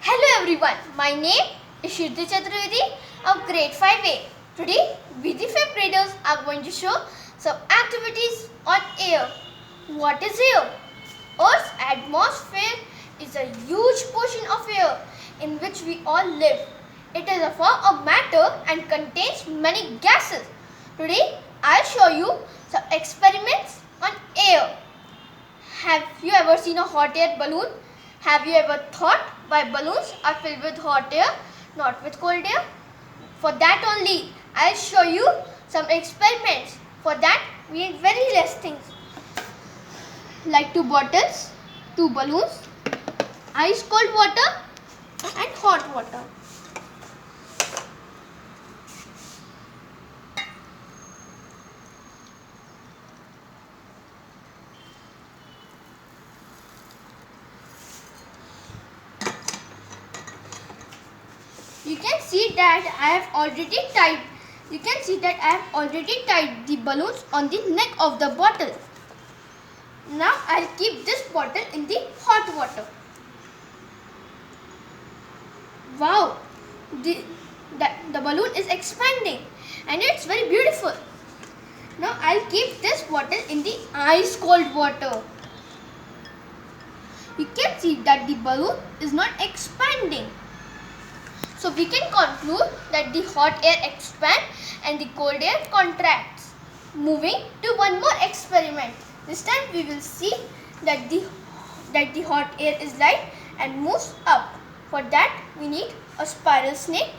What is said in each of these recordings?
Hello everyone, my name is Shirdi Chaturvedi of grade 5A. Today, we the 5th graders are going to show some activities on air. What is air? Earth's atmosphere is a huge portion of air in which we all live. It is a form of matter and contains many gases. Today, I'll show you some experiments on air. Have you ever seen a hot air balloon? Have you ever thought why balloons are filled with hot air, not with cold air? For that only, I'll show you some experiments. For that, we need very less things like 2 bottles, 2 balloons, ice cold water and hot water. You can see that I have already tied the balloons on the neck of the bottle. Now I'll keep this bottle in the hot water. Wow, the balloon is expanding and it's very beautiful. Now I'll keep this bottle in the ice cold water. You can see that the balloon is not expanding. So we can conclude that the hot air expands and the cold air contracts. Moving to one more experiment. This time we will see that the hot air is light and moves up. For that we need a spiral snake,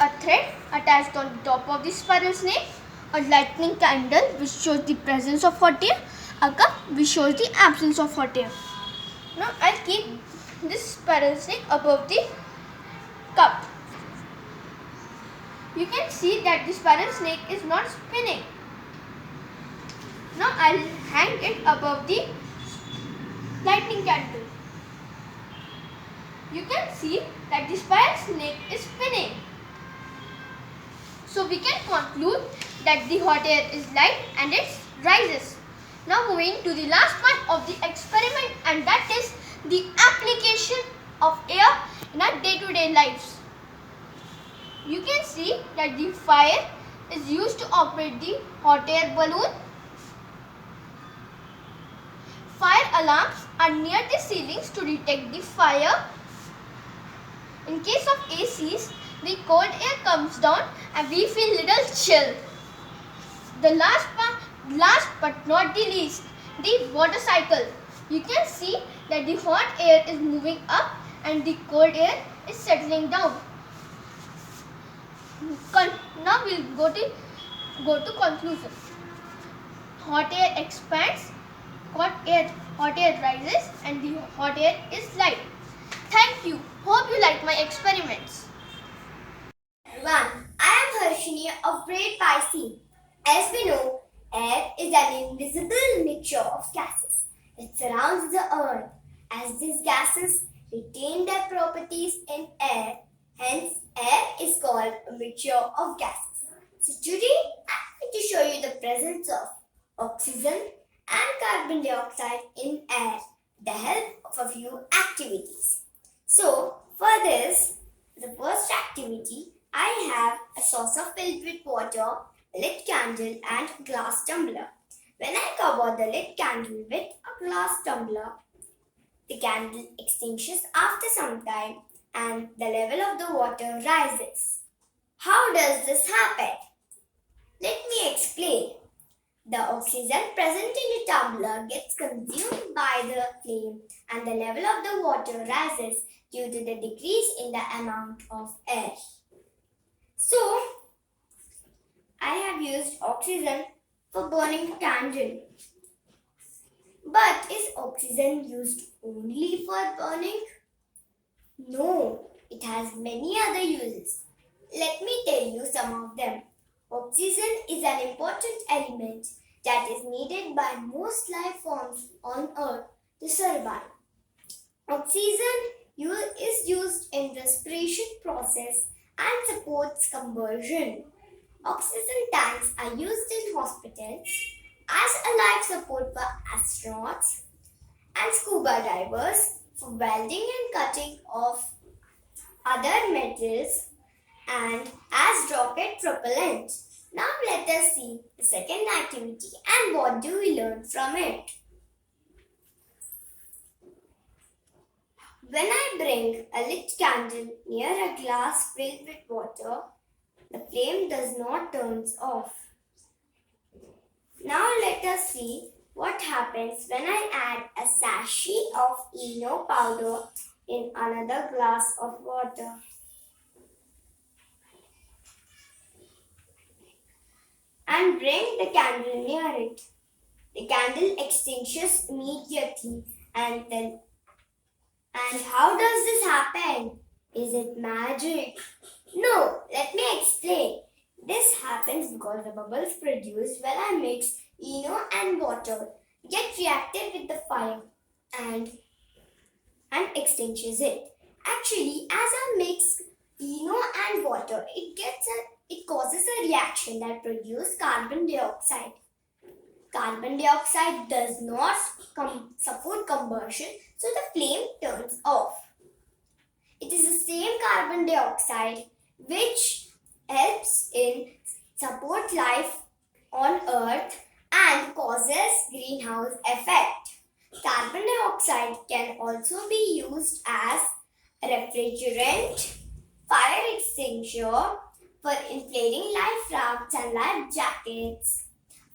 a thread attached on the top of the spiral snake, a lightning candle which shows the presence of hot air, a cup which shows the absence of hot air. Now I'll keep this spiral snake above the cup. You can see that the spiral snake is not spinning. Now I'll hang it above the lightning candle. You can see that the spiral snake is spinning. So we can conclude that the hot air is light and it rises. Now moving to the last part of the experiment, and that is the application of air in our day-to-day lives. You can see that the fire is used to operate the hot air balloon. Fire alarms are near the ceilings to detect the fire. In case of ACs, the cold air comes down and we feel little chill. The last but not the least, the water cycle. You can see that the hot air is moving up and the cold air is settling down. Now we'll go to conclusion. Hot air expands, hot air rises, and the hot air is light. Thank you. Hope you like my experiments. Everyone, I am Harshini of grade 5C. As we know, air is an invisible mixture of gases. It surrounds the earth. As these gases retain their properties in air, hence air is called a mixture of gases. So today I'm going to show you the presence of oxygen and carbon dioxide in air with the help of a few activities. So for this, the first activity, I have a saucer filled with water, a lit candle and glass tumbler. When I cover the lit candle with a glass tumbler, the candle extinguishes after some time and the level of the water rises. How does this happen? Let me explain. The oxygen present in the tumbler gets consumed by the flame and the level of the water rises due to the decrease in the amount of air. So, I have used oxygen for burning candle. But is oxygen used only for burning? No, it has many other uses. Let me tell you some of them. Oxygen is an important element that is needed by most life forms on Earth to survive. Oxygen is used in respiration process and supports conversion. Oxygen tanks are used in hospitals as a life support for astronauts and scuba divers for welding and cutting of other metals and as rocket propellant. Now let us see the second activity and what do we learn from it. When I bring a lit candle near a glass filled with water, the flame does not turn off. Now let us see what happens when I add a sachet of ENO powder in another glass of water. And bring the candle near it. The candle extinguishes immediately and how does this happen? Is it magic? No, let me explain. This happens because the bubbles produced when I mix ENO and water get reacted with the fire and extinguishes it. Actually, as I mix ENO and water, it causes a reaction that produces carbon dioxide. Carbon dioxide does not support combustion, so the flame turns off. It is the same carbon dioxide which helps in support life on earth and causes greenhouse effect. Carbon dioxide can also be used as a refrigerant, fire extinguisher, for inflating life rafts and life jackets,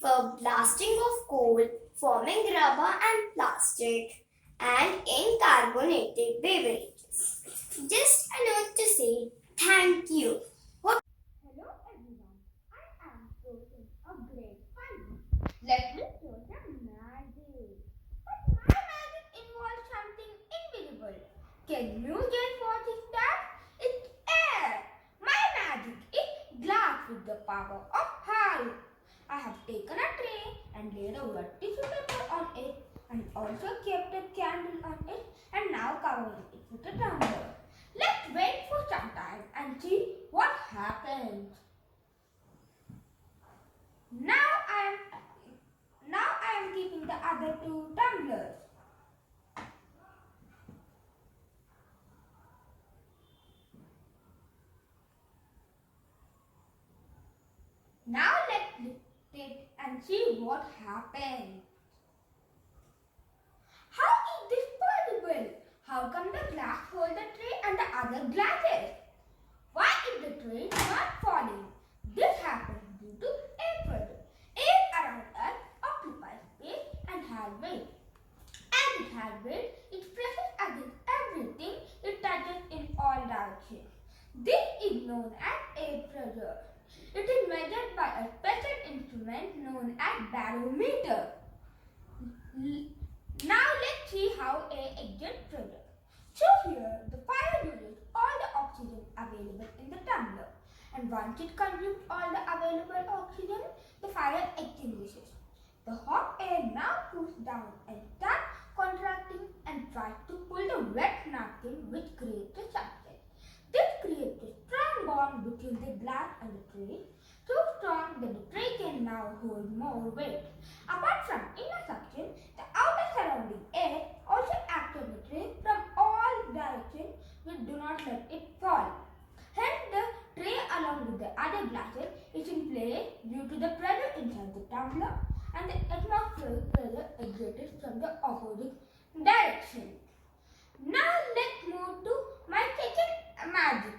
for blasting of coal, forming rubber and plastic, and in carbonated beverages. Just a note to say thank you. Hello everyone, I am Rosen of grade 5. Let me show some magic. But my magic involves something invisible. Can you guess what is that? It's air. My magic is glass with the power of Hulk. I have taken a tray and laid a wet tissue paper on it and also kept a candle on it and now covering it with a tumbler. Let's wait for some time and see what happens. Now I am keeping the other two tumblers. Now let's lift it and see what happens. How is this possible? How come the glass hold the tray and the other glasses? Why is the tray not falling? This happens due to air pressure. Air around us occupies space and has weight. As it has weight, it presses against everything it touches in all directions. This is known as air pressure. It is measured by a special instrument known as barometer. Now let's see how air exerts pressure. So here the fire uses all the oxygen available in the tumbler, and once it consumes all the available oxygen, the fire extinguishes. The hot air now cools down and starts contracting and tries to pull the wet napkin, which creates a suction. This creates a strong bond between the glass and the tray, so strong that the tray can now hold more weight. Apart from inner suction, the outer surrounding air also acts on the tray from all directions, which do not let it fall. Hence, the tray along with the other glasses is in place due to the pressure inside the tumbler and the atmospheric pressure exerted from the opposite direction. Now let's move to my second magic.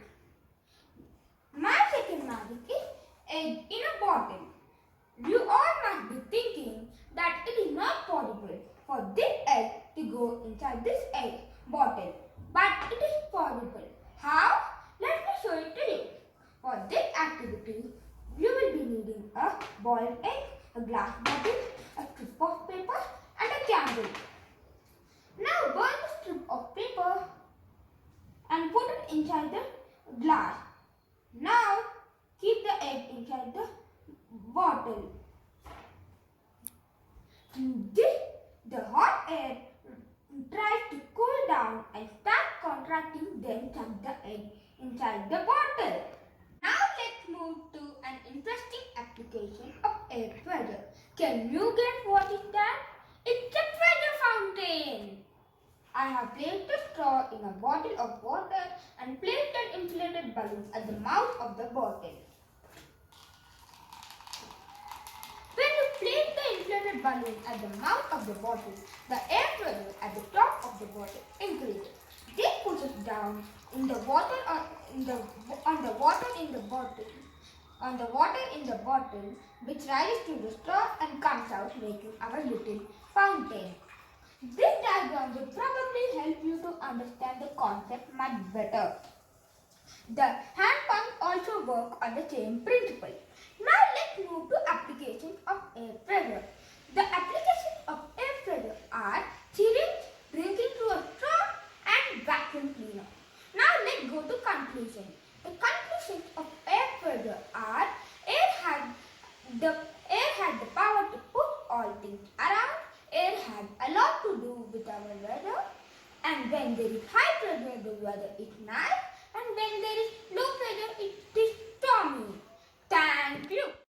My second magic is egg in a bottle. You all must be thinking that it is not possible for this egg to go inside this egg bottle, but it is possible. How? Let me show it to you. For this activity, you will be needing a boiled egg, a glass bottle, a strip of paper and a candle. Now burn the strip of paper and put it inside the glass. Now keep the egg inside the bottle. The hot air tries to cool down and start contracting, then dump the egg inside the bottle. Now let's move to an interesting application of air pressure. Can you guess what is that? It's a pressure fountain. I have placed a straw in a bottle of water and placed an inflated balloon at the mouth of the bottle. When you place the inflated balloon at the mouth of the bottle, the air pressure at the top of the bottle increases. This pushes down in the water on the water in the bottle, which rises to the straw and comes out, making our little fountain. This diagram will probably help you to understand the concept much better. The hand pump also works on the same principle. Now let's move to application of air pressure. The applications of air pressure are syringe, drinking through a straw, and vacuum cleaner. Now let's go to conclusion. The conclusions of air pressure are air had the power to push all things around. Air had a lot to do with our weather, and when there is high pressure, the weather is nice, and when there is